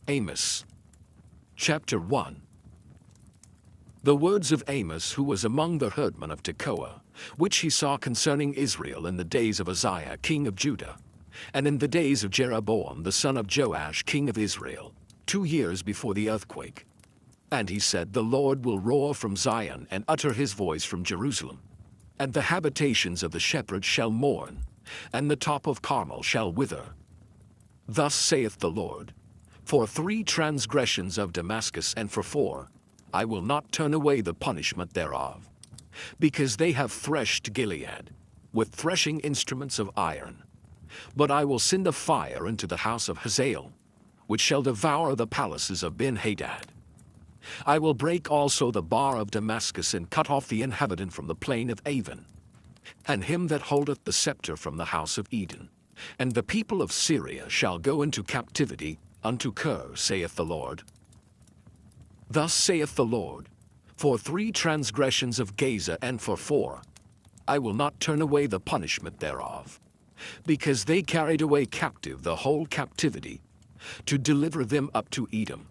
Amos. Chapter 1. The words of Amos, who was among the herdmen of Tekoa, which he saw concerning Israel in the days of Uzziah king of Judah, and in the days of Jeroboam the son of Joash king of Israel, 2 years before the earthquake. And he said, The Lord will roar from Zion and utter his voice from Jerusalem. And the habitations of the shepherds shall mourn, and the top of Carmel shall wither. Thus saith the Lord, For 3 transgressions of Damascus, and for 4, I will not turn away the punishment thereof. Because they have threshed Gilead with threshing instruments of iron. But I will send a fire into the house of Hazael, which shall devour the palaces of Ben-Hadad. I will break also the bar of Damascus, and cut off the inhabitant from the plain of Avon, and him that holdeth the scepter from the house of Eden. And the people of Syria shall go into captivity unto Kir, saith the Lord. Thus saith the Lord, For 3 transgressions of Gaza, and for 4, I will not turn away the punishment thereof. Because they carried away captive the whole captivity, to deliver them up to Edom.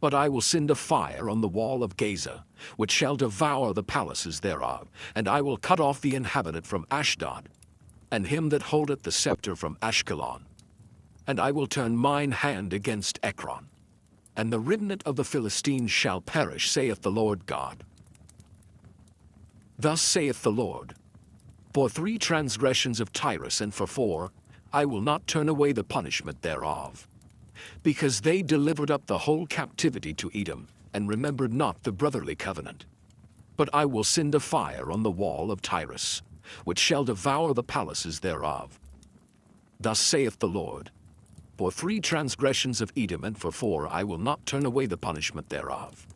But I will send a fire on the wall of Gaza, which shall devour the palaces thereof, and I will cut off the inhabitant from Ashdod, and him that holdeth the scepter from Ashkelon. And I will turn mine hand against Ekron, and the remnant of the Philistines shall perish, saith the Lord God. Thus saith the Lord, For 3 transgressions of Tyrus, and for 4, I will not turn away the punishment thereof. Because they delivered up the whole captivity to Edom, and remembered not the brotherly covenant. But I will send a fire on the wall of Tyrus, which shall devour the palaces thereof. Thus saith the Lord, For 3 transgressions of Edom, and for 4, I will not turn away the punishment thereof.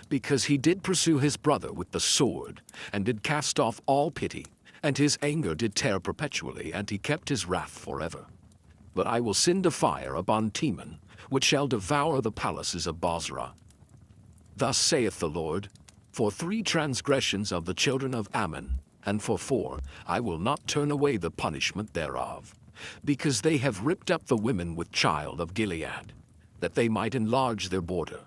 Because he did pursue his brother with the sword, and did cast off all pity, and his anger did tear perpetually, and he kept his wrath forever. But I will send a fire upon Teman, which shall devour the palaces of Bozrah. Thus saith the Lord, For 3 transgressions of the children of Ammon, and for 4, I will not turn away the punishment thereof. Because they have ripped up the women with child of Gilead, that they might enlarge their border.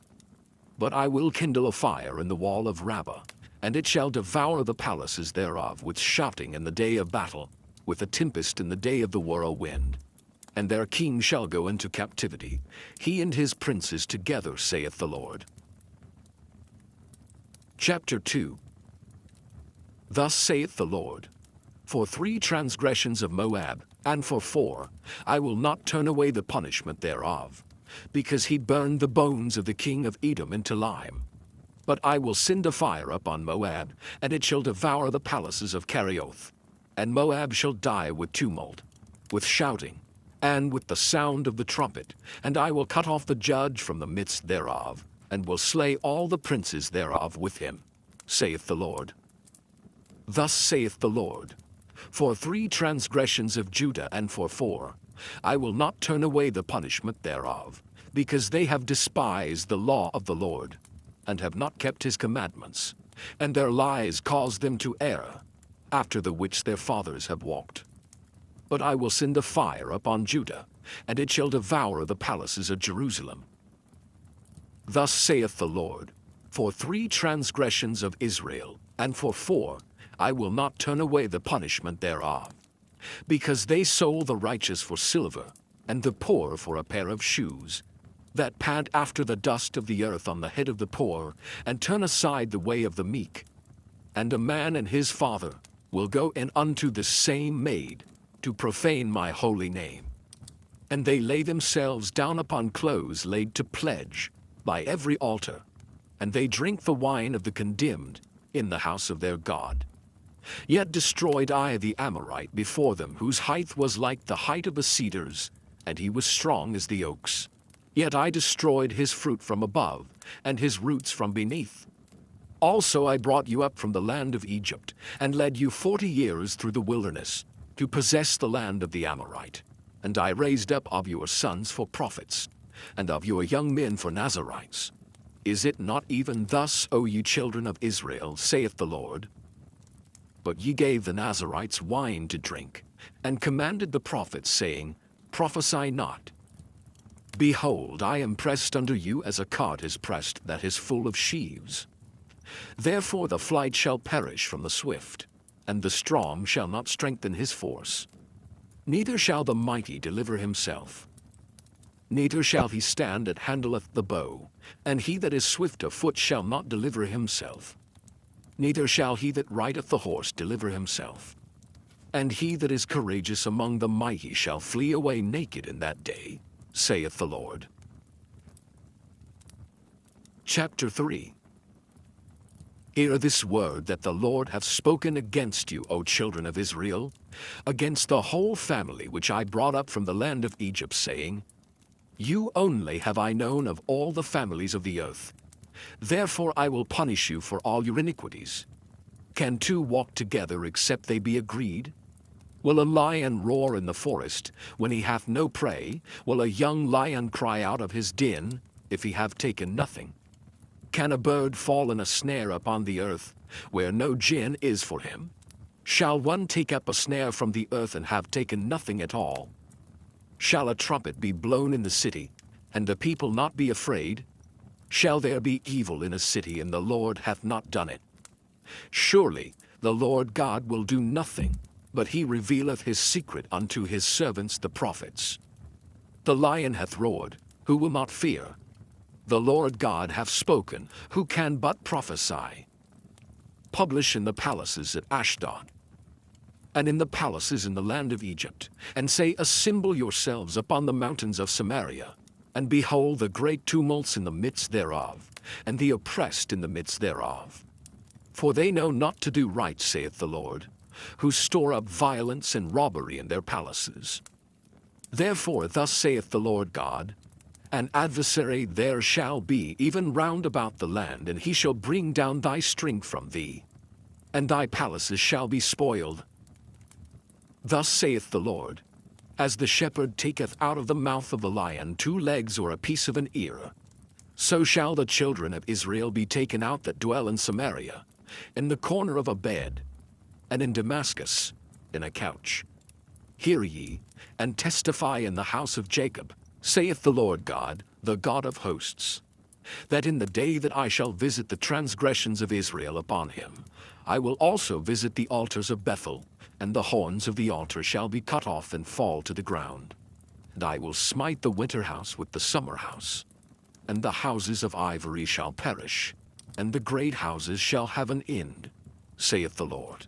But I will kindle a fire in the wall of Rabbah, and it shall devour the palaces thereof with shouting in the day of battle, with a tempest in the day of the whirlwind. And their king shall go into captivity, he and his princes together, saith the Lord. Chapter 2. Thus saith the Lord, For 3 transgressions of Moab, and for 4, I will not turn away the punishment thereof, because he burned the bones of the king of Edom into lime. But I will send a fire upon Moab, and it shall devour the palaces of Kerioth. And Moab shall die with tumult, with shouting, and with the sound of the trumpet, and I will cut off the judge from the midst thereof, and will slay all the princes thereof with him, saith the Lord. Thus saith the Lord, For 3 transgressions of Judah, and for 4, I will not turn away the punishment thereof, because they have despised the law of the Lord, and have not kept his commandments, and their lies caused them to err, after the which their fathers have walked. But I will send a fire upon Judah, and it shall devour the palaces of Jerusalem. Thus saith the Lord, For 3 transgressions of Israel, and for 4, I will not turn away the punishment thereof. Because they sold the righteous for silver, and the poor for a pair of shoes, that pant after the dust of the earth on the head of the poor, and turn aside the way of the meek. And a man and his father will go in unto the same maid, to profane my holy name. And they lay themselves down upon clothes laid to pledge, by every altar, and they drink the wine of the condemned, in the house of their God. Yet destroyed I the Amorite before them, whose height was like the height of the cedars, and he was strong as the oaks. Yet I destroyed his fruit from above, and his roots from beneath. Also I brought you up from the land of Egypt, and led you 40 years through the wilderness, to possess the land of the Amorite. And I raised up of your sons for prophets, and of your young men for Nazarites. Is it not even thus, O ye children of Israel, saith the Lord? But ye gave the Nazarites wine to drink, and commanded the prophets, saying, Prophesy not. Behold, I am pressed under you as a cart is pressed that is full of sheaves. Therefore the flight shall perish from the swift, and the strong shall not strengthen his force. Neither shall the mighty deliver himself. Neither shall he stand that handleth the bow, and he that is swift of foot shall not deliver himself. Neither shall he that rideth the horse deliver himself. And he that is courageous among the mighty shall flee away naked in that day, saith the Lord. Chapter 3. Hear this word that the Lord hath spoken against you, O children of Israel, against the whole family which I brought up from the land of Egypt, saying, You only have I known of all the families of the earth. Therefore I will punish you for all your iniquities. Can two walk together except they be agreed? Will a lion roar in the forest when he hath no prey? Will a young lion cry out of his den if he have taken nothing? Can a bird fall in a snare upon the earth where no gin is for him? Shall one take up a snare from the earth and have taken nothing at all? Shall a trumpet be blown in the city, and the people not be afraid? Shall there be evil in a city, and the Lord hath not done it? Surely the Lord God will do nothing, but he revealeth his secret unto his servants the prophets. The lion hath roared, who will not fear? The Lord God hath spoken, who can but prophesy? Publish in the palaces at Ashdod, and in the palaces in the land of Egypt, and say, Assemble yourselves upon the mountains of Samaria, and behold the great tumults in the midst thereof, and the oppressed in the midst thereof. For they know not to do right, saith the Lord, who store up violence and robbery in their palaces. Therefore thus saith the Lord God, An adversary there shall be even round about the land, and he shall bring down thy strength from thee, and thy palaces shall be spoiled. Thus saith the Lord, As the shepherd taketh out of the mouth of the lion 2 legs or a piece of an ear, so shall the children of Israel be taken out that dwell in Samaria, in the corner of a bed, and in Damascus, in a couch. Hear ye, and testify in the house of Jacob, saith the Lord God, the God of hosts, that in the day that I shall visit the transgressions of Israel upon him, I will also visit the altars of Bethel, and the horns of the altar shall be cut off and fall to the ground. And I will smite the winter house with the summer house, and the houses of ivory shall perish, and the great houses shall have an end, saith the Lord.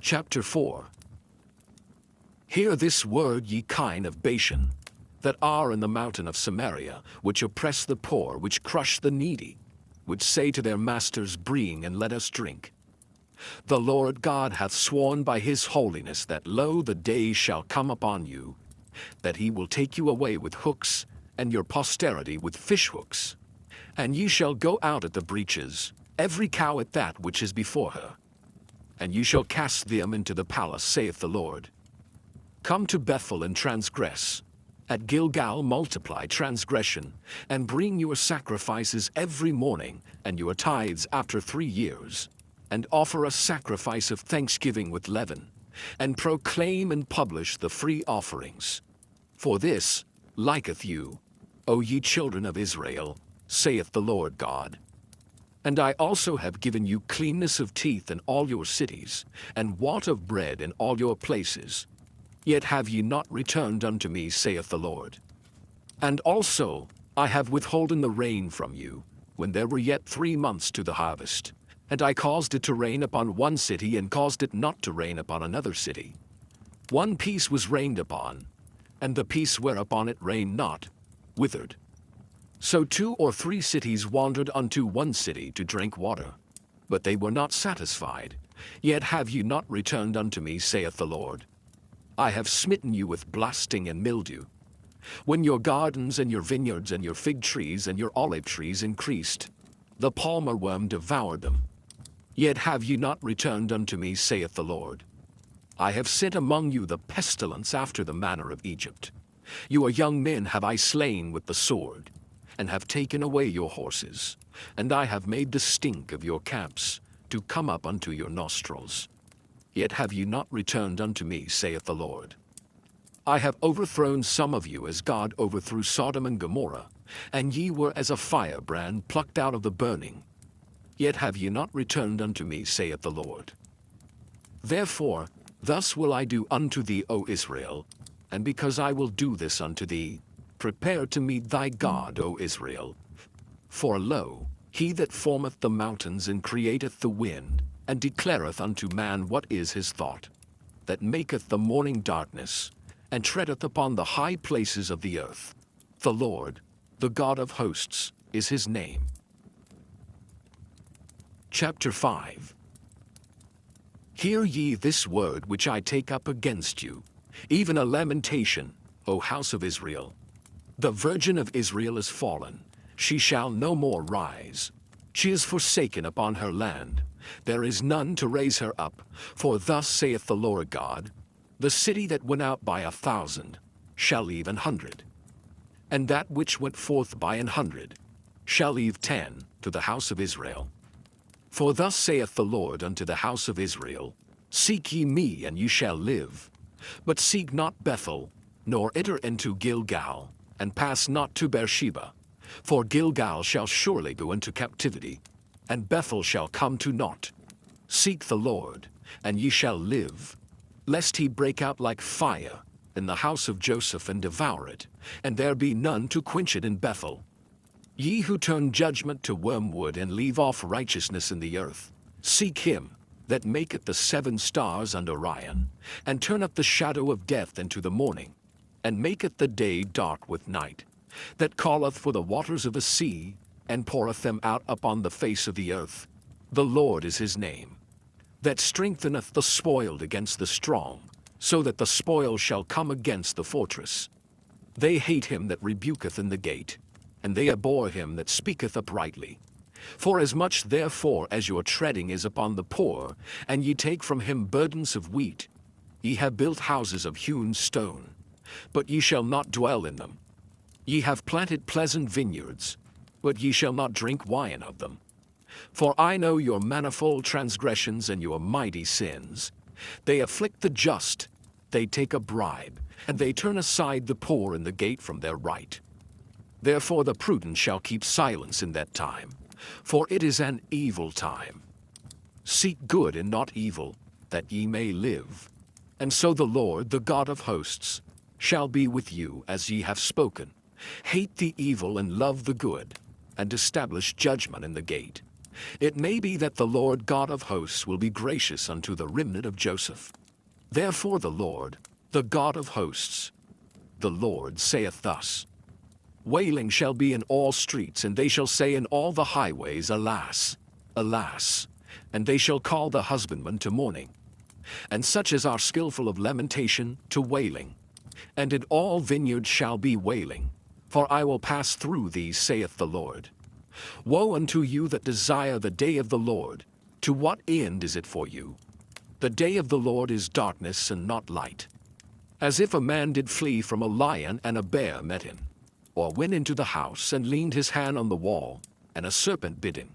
Chapter 4. Hear this word, ye kine of Bashan, that are in the mountain of Samaria, which oppress the poor, which crush the needy, which say to their masters, Bring, and let us drink. The Lord God hath sworn by his holiness that, lo, the day shall come upon you, that he will take you away with hooks, and your posterity with fish hooks. And ye shall go out at the breaches, every cow at that which is before her. And ye shall cast them into the palace, saith the Lord. Come to Bethel and transgress. At Gilgal multiply transgression, and bring your sacrifices every morning, and your tithes after 3 years, and offer a sacrifice of thanksgiving with leaven, and proclaim and publish the free offerings. For this liketh you, O ye children of Israel, saith the Lord God. And I also have given you cleanness of teeth in all your cities, and want of bread in all your places. Yet have ye not returned unto me, saith the Lord. And also I have withholden the rain from you, when there were yet 3 months to the harvest. And I caused it to rain upon one city, and caused it not to rain upon another city. One piece was rained upon, and the piece whereupon it rained not, withered. So 2 or 3 cities wandered unto one city to drink water, but they were not satisfied. Yet have ye not returned unto me, saith the Lord. I have smitten you with blasting and mildew. When your gardens and your vineyards and your fig trees and your olive trees increased, the palmer worm devoured them. Yet have ye not returned unto me, saith the Lord. I have sent among you the pestilence after the manner of Egypt. Your young men have I slain with the sword, and have taken away your horses, and I have made the stink of your camps to come up unto your nostrils. Yet have ye not returned unto me, saith the Lord. I have overthrown some of you as God overthrew Sodom and Gomorrah, and ye were as a firebrand plucked out of the burning. Yet have ye not returned unto me, saith the Lord. Therefore, thus will I do unto thee, O Israel, and because I will do this unto thee, prepare to meet thy God, O Israel. For lo, he that formeth the mountains and createth the wind, and declareth unto man what is his thought, that maketh the morning darkness, and treadeth upon the high places of the earth. The Lord, the God of hosts, is his name. Chapter 5. Hear ye this word which I take up against you, even a lamentation, O house of Israel. The virgin of Israel is fallen, she shall no more rise. She is forsaken upon her land, there is none to raise her up. For thus saith the Lord God, the city that went out by 1,000 shall leave 100, and that which went forth by 100 shall leave 10 to the house of Israel. For thus saith the Lord unto the house of Israel, Seek ye me, and ye shall live. But seek not Bethel, nor enter into Gilgal, and pass not to Beersheba. For Gilgal shall surely go into captivity, and Bethel shall come to naught. Seek the Lord, and ye shall live, lest he break out like fire in the house of Joseph and devour it, and there be none to quench it in Bethel. Ye who turn judgment to wormwood and leave off righteousness in the earth, seek him that maketh the 7 stars under Orion, and turneth the shadow of death into the morning, and maketh the day dark with night, that calleth for the waters of the sea, and poureth them out upon the face of the earth. The Lord is his name, that strengtheneth the spoiled against the strong, so that the spoil shall come against the fortress. They hate him that rebuketh in the gate, and they abhor him that speaketh uprightly. Forasmuch therefore as your treading is upon the poor, and ye take from him burdens of wheat, ye have built houses of hewn stone, but ye shall not dwell in them. Ye have planted pleasant vineyards, but ye shall not drink wine of them. For I know your manifold transgressions and your mighty sins. They afflict the just, they take a bribe, and they turn aside the poor in the gate from their right. Therefore the prudent shall keep silence in that time, for it is an evil time. Seek good and not evil, that ye may live. And so the Lord, the God of hosts, shall be with you as ye have spoken. Hate the evil and love the good, and establish judgment in the gate. It may be that the Lord God of hosts will be gracious unto the remnant of Joseph. Therefore the Lord, the God of hosts, the Lord saith thus, Wailing shall be in all streets, and they shall say in all the highways, Alas, alas, and they shall call the husbandman to mourning, and such as are skillful of lamentation to wailing. And in all vineyards shall be wailing, for I will pass through these, saith the Lord. Woe unto you that desire the day of the Lord! To what end is it for you? The day of the Lord is darkness and not light. As if a man did flee from a lion and a bear met him, or went into the house and leaned his hand on the wall, and a serpent bit him.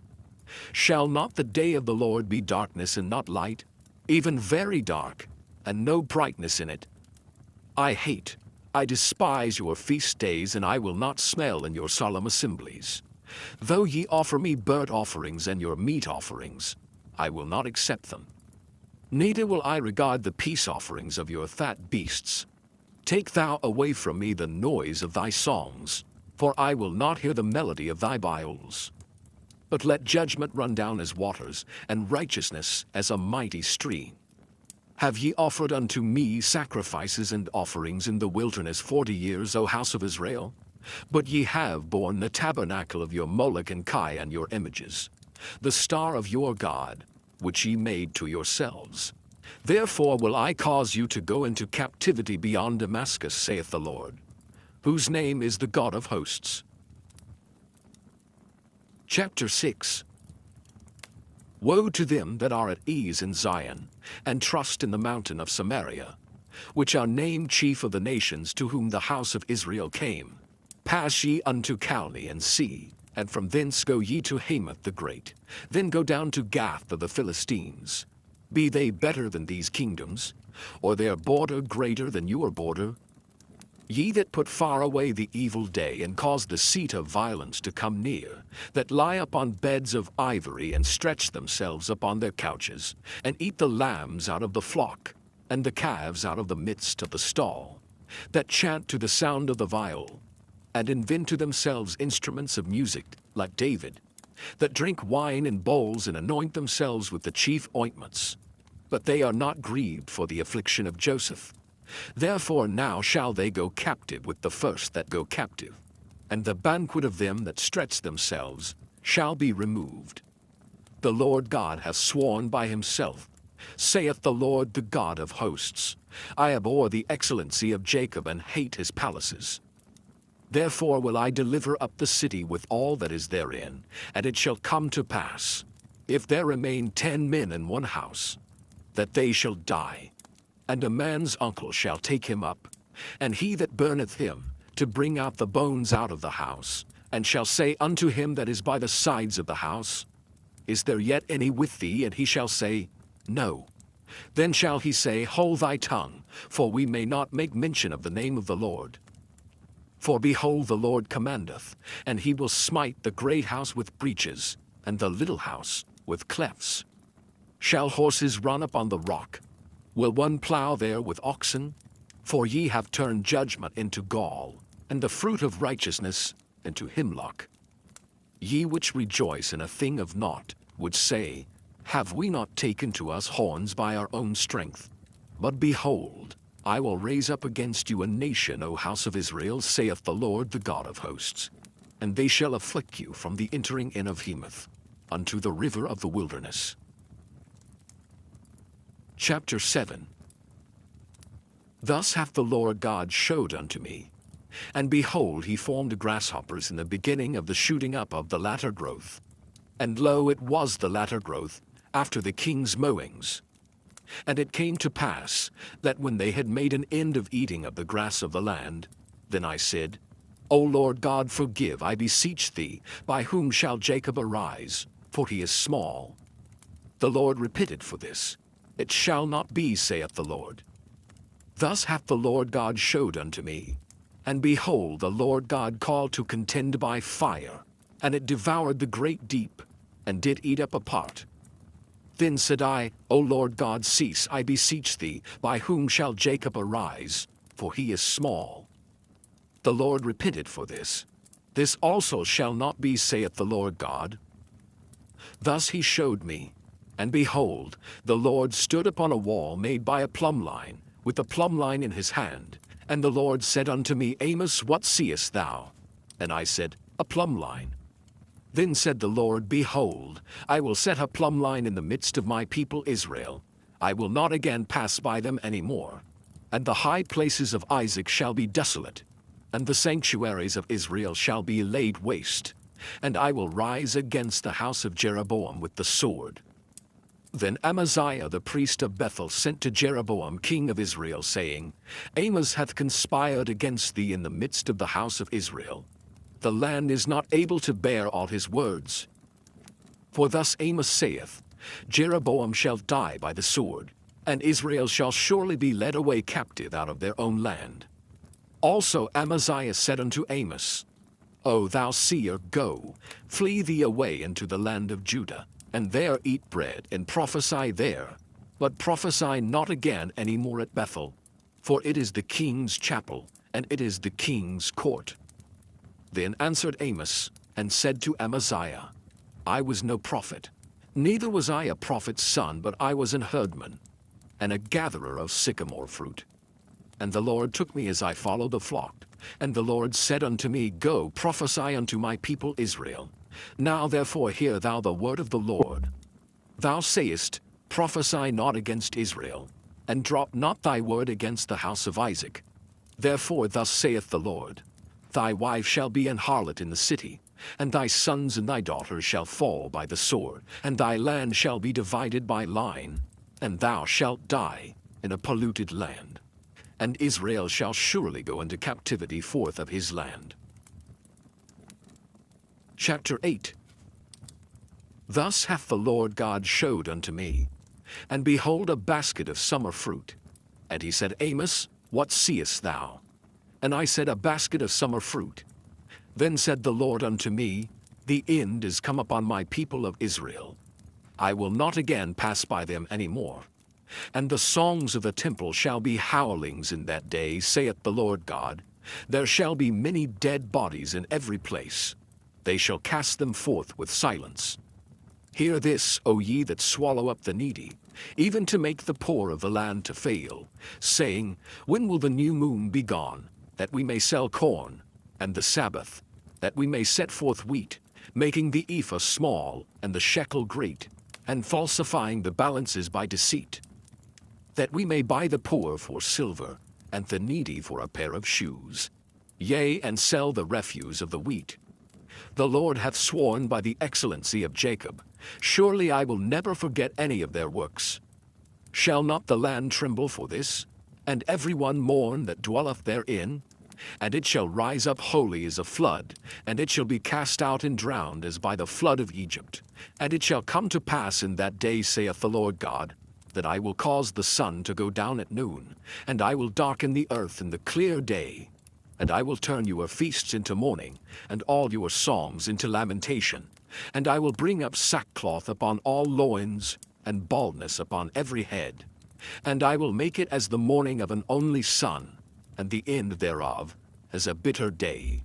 Shall not the day of the Lord be darkness and not light, even very dark, and no brightness in it? I despise your feast days, and I will not smell in your solemn assemblies. Though ye offer me burnt offerings and your meat offerings, I will not accept them. Neither will I regard the peace offerings of your fat beasts. Take thou away from me the noise of thy songs, for I will not hear the melody of thy viols. But let judgment run down as waters, and righteousness as a mighty stream. Have ye offered unto me sacrifices and offerings in the wilderness 40 years, O house of Israel? But ye have borne the tabernacle of your Moloch and Kai and your images, the star of your God, which ye made to yourselves. Therefore will I cause you to go into captivity beyond Damascus, saith the Lord, whose name is the God of hosts. Chapter 6. Woe to them that are at ease in Zion, and trust in the mountain of Samaria, which are named chief of the nations, to whom the house of Israel came. Pass ye unto Calne and see, and from thence go ye to Hamath the great. Then go down to Gath of the Philistines. Be they better than these kingdoms, or their border greater than your border? Ye that put far away the evil day, and cause the seat of violence to come near, that lie upon beds of ivory, and stretch themselves upon their couches, and eat the lambs out of the flock, and the calves out of the midst of the stall, that chant to the sound of the viol, and invent to themselves instruments of music, like David, that drink wine in bowls, and anoint themselves with the chief ointments. But they are not grieved for the affliction of Joseph. Therefore now shall they go captive with the first that go captive, and the banquet of them that stretch themselves shall be removed. The Lord God hath sworn by himself, saith the Lord, the God of hosts, I abhor the excellency of Jacob, and hate his palaces. Therefore will I deliver up the city with all that is therein, and it shall come to pass, if there remain 10 men in one house, that they shall die. And a man's uncle shall take him up, and he that burneth him, to bring out the bones out of the house, and shall say unto him that is by the sides of the house, Is there yet any with thee? And he shall say, No. Then shall he say, Hold thy tongue, for we may not make mention of the name of the Lord. For behold, the Lord commandeth, and he will smite the great house with breaches, and the little house with clefts. Shall horses run upon the rock? Will one plow there with oxen? For ye have turned judgment into gall, and the fruit of righteousness into hemlock. Ye which rejoice in a thing of naught would say, Have we not taken to us horns by our own strength? But behold, I will raise up against you a nation, O house of Israel, saith the Lord, the God of hosts. And they shall afflict you from the entering in of Hemath unto the river of the wilderness. Chapter 7. Thus hath the Lord God showed unto me, and behold, he formed grasshoppers in the beginning of the shooting up of the latter growth. And lo, it was the latter growth, after the king's mowings. And it came to pass, that when they had made an end of eating of the grass of the land, then I said, O Lord God, forgive, I beseech thee, by whom shall Jacob arise? For he is small. The Lord repented for this. It shall not be, saith the Lord. Thus hath the Lord God showed unto me. And behold, the Lord God called to contend by fire, and it devoured the great deep, and did eat up a part. Then said I, O Lord God, cease, I beseech thee, by whom shall Jacob arise? For he is small. The Lord repented for this. This also shall not be, saith the Lord God. Thus he showed me. And behold, the Lord stood upon a wall made by a plumb line, with a plumb line in his hand. And the Lord said unto me, Amos, what seest thou? And I said, A plumb line. Then said the Lord, Behold, I will set a plumb line in the midst of my people Israel. I will not again pass by them any more. And the high places of Isaac shall be desolate, and the sanctuaries of Israel shall be laid waste. And I will rise against the house of Jeroboam with the sword. Then Amaziah the priest of Bethel sent to Jeroboam king of Israel, saying, Amos hath conspired against thee in the midst of the house of Israel. The land is not able to bear all his words. For thus Amos saith, Jeroboam shall die by the sword, and Israel shall surely be led away captive out of their own land. Also Amaziah said unto Amos, O thou seer, go, flee thee away into the land of Judah, and there eat bread, and prophesy there. But prophesy not again any more at Bethel, for it is the king's chapel, and it is the king's court. Then answered Amos, and said to Amaziah, I was no prophet, neither was I a prophet's son, but I was an herdman, and a gatherer of sycamore fruit. And the Lord took me as I followed the flock, and the Lord said unto me, Go, prophesy unto my people Israel. Now therefore hear thou the word of the Lord. Thou sayest, Prophesy not against Israel, and drop not thy word against the house of Isaac. Therefore thus saith the Lord, Thy wife shall be an harlot in the city, and thy sons and thy daughters shall fall by the sword, and thy land shall be divided by line, and thou shalt die in a polluted land. And Israel shall surely go into captivity forth of his land. Chapter 8. Thus hath the Lord God showed unto me, and behold, a basket of summer fruit. And he said, Amos, what seest thou? And I said, A basket of summer fruit. Then said the Lord unto me, The end is come upon my people of Israel. I will not again pass by them any more. And the songs of the temple shall be howlings in that day, saith the Lord God. There shall be many dead bodies in every place. They shall cast them forth with silence. Hear this, O ye that swallow up the needy, even to make the poor of the land to fail, saying, When will the new moon be gone, that we may sell corn, and the Sabbath, that we may set forth wheat, making the ephah small and the shekel great, and falsifying the balances by deceit, that we may buy the poor for silver, and the needy for a pair of shoes, yea, and sell the refuse of the wheat. The Lord hath sworn by the excellency of Jacob, surely I will never forget any of their works. Shall not the land tremble for this, and every one mourn that dwelleth therein? And it shall rise up wholly as a flood, and it shall be cast out and drowned as by the flood of Egypt. And it shall come to pass in that day, saith the Lord God, that I will cause the sun to go down at noon, and I will darken the earth in the clear day. And I will turn your feasts into mourning, and all your songs into lamentation. And I will bring up sackcloth upon all loins, and baldness upon every head. And I will make it as the mourning of an only son, and the end thereof as a bitter day.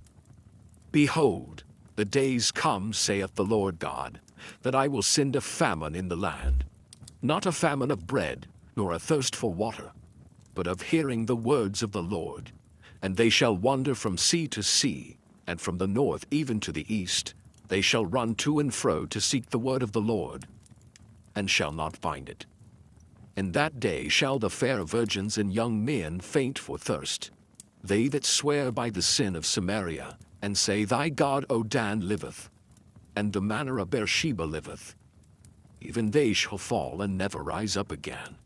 Behold, the days come, saith the Lord God, that I will send a famine in the land, not a famine of bread, nor a thirst for water, but of hearing the words of the Lord. And they shall wander from sea to sea, and from the north even to the east. They shall run to and fro to seek the word of the Lord, and shall not find it. In that day shall the fair virgins and young men faint for thirst. They that swear by the sin of Samaria, and say, Thy God, O Dan, liveth, and the manor of Beersheba liveth. Even they shall fall and never rise up again.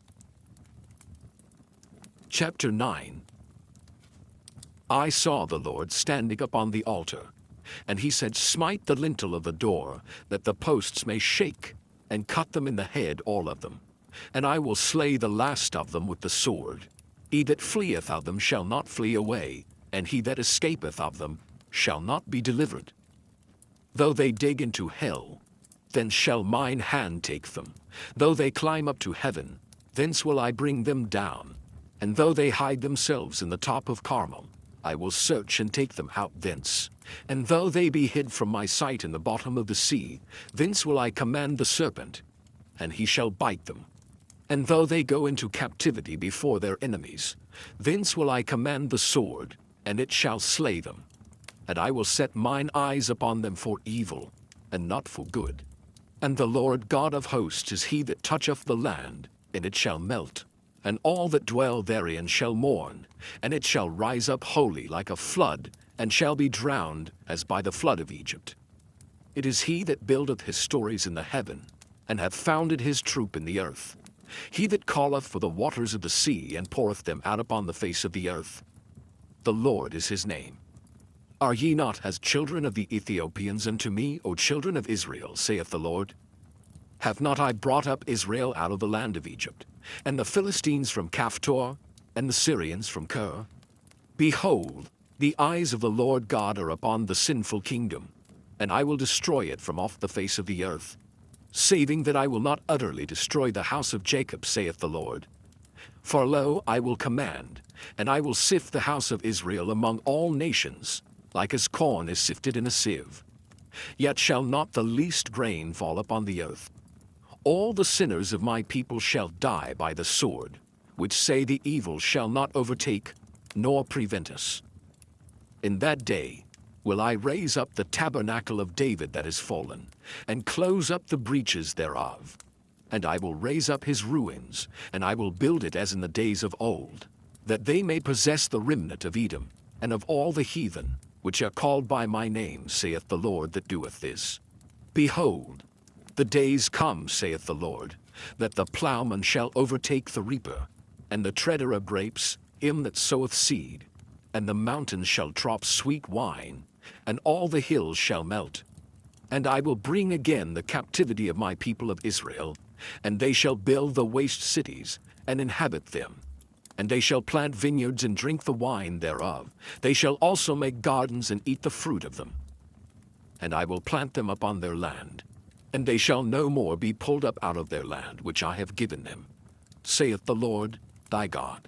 Chapter 9. I saw the Lord standing upon the altar, and he said, Smite the lintel of the door, that the posts may shake, and cut them in the head all of them. And I will slay the last of them with the sword. He that fleeth of them shall not flee away, and he that escapeth of them shall not be delivered. Though they dig into hell, then shall mine hand take them. Though they climb up to heaven, thence will I bring them down. And though they hide themselves in the top of Carmel, I will search and take them out thence. And though they be hid from my sight in the bottom of the sea, thence will I command the serpent, and he shall bite them. And though they go into captivity before their enemies, thence will I command the sword, and it shall slay them. And I will set mine eyes upon them for evil, and not for good. And the Lord God of hosts is he that toucheth the land, and it shall melt. And all that dwell therein shall mourn, and it shall rise up wholly like a flood, and shall be drowned as by the flood of Egypt. It is he that buildeth his stories in the heaven, and hath founded his troop in the earth. He that calleth for the waters of the sea, and poureth them out upon the face of the earth. The Lord is his name. Are ye not as children of the Ethiopians unto me, O children of Israel, saith the Lord? Have not I brought up Israel out of the land of Egypt, and the Philistines from Caphtor, and the Syrians from Kir? Behold, the eyes of the Lord God are upon the sinful kingdom, and I will destroy it from off the face of the earth, saving that I will not utterly destroy the house of Jacob, saith the Lord. For lo, I will command, and I will sift the house of Israel among all nations, like as corn is sifted in a sieve. Yet shall not the least grain fall upon the earth. All the sinners of my people shall die by the sword, which say the evil shall not overtake, nor prevent us. In that day will I raise up the tabernacle of David that is fallen, and close up the breaches thereof. And I will raise up his ruins, and I will build it as in the days of old, that they may possess the remnant of Edom, and of all the heathen, which are called by my name, saith the Lord that doeth this. Behold, the days come, saith the Lord, that the plowman shall overtake the reaper, and the treader of grapes, him that soweth seed. And the mountains shall drop sweet wine, and all the hills shall melt. And I will bring again the captivity of my people of Israel, and they shall build the waste cities, and inhabit them. And they shall plant vineyards and drink the wine thereof. They shall also make gardens and eat the fruit of them. And I will plant them upon their land, and they shall no more be pulled up out of their land which I have given them, saith the Lord thy God.